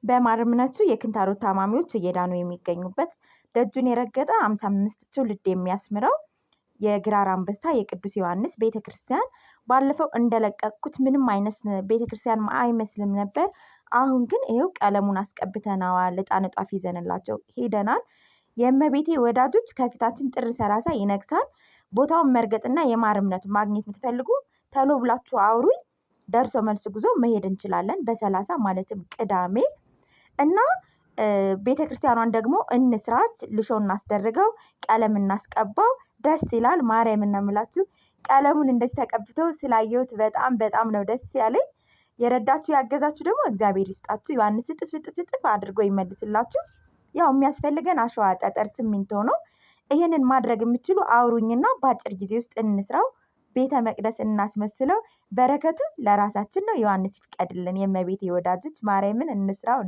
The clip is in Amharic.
በማር እምነቱ የክንታሮት ታማሚዎች እየዳኑ የሚገኙበት ደጁን የረገጠ 55 ትውልድ የሚያስምረው የግራር አንበሳ የቅዱስ ዮሐንስ ቤተክርስቲያን ባለፈው እንደለቀቅኩት ምንም አይነት ቤተክርስቲያን አይመስልም ነበር። አሁን ግን ይሄው ቀለሙን አስቀብተናል። ዕጣን ጧፍ ይዘንላቸው ሄደናል። የእመቤቴ ወዳጆች ከፊታችን ጥር 30 ይነግሳል። ቦታውን መርገጥና የማር እምነቱን ማግኘት የምትፈልጉ ተሎ ብላችሁ አውሩኝ። ደርሶ መልስ ጉዞ መሄድ እንችላለን በ30 ማለትም ቅዳሜ እና ቤተክርስቲያኗን ደግሞ እንስራት፣ ልሾ እናስደርገው፣ ቀለም እናስቀባው። ደስ ይላል። ማርያምን ነው የምላችሁ። ቀለሙን እንደዚህ ተቀብተው ስላየሁት በጣም ነው ደስ ያለኝ። የረዳችሁ ያገዛችሁ ደግሞ እግዚአብሔር ይስጣችሁ። ዮሐንስ እጥፍ አድርጎ ይመልስላችሁ። ያው የሚያስፈልገን አሸዋ፣ ጠጠር፣ ሲሚንቶ ነው። ይሄንን ማድረግ የምትችሉ አውሩኝና በአጭር ጊዜ ውስጥ እንስራው። ቤተ መቅደስ እናስመስለው። በረከቱ ለራሳችን ነው። ዮሐንስ ይፍቀድልን። የእመቤቴ ወዳጆች ማርያምን እንስራው።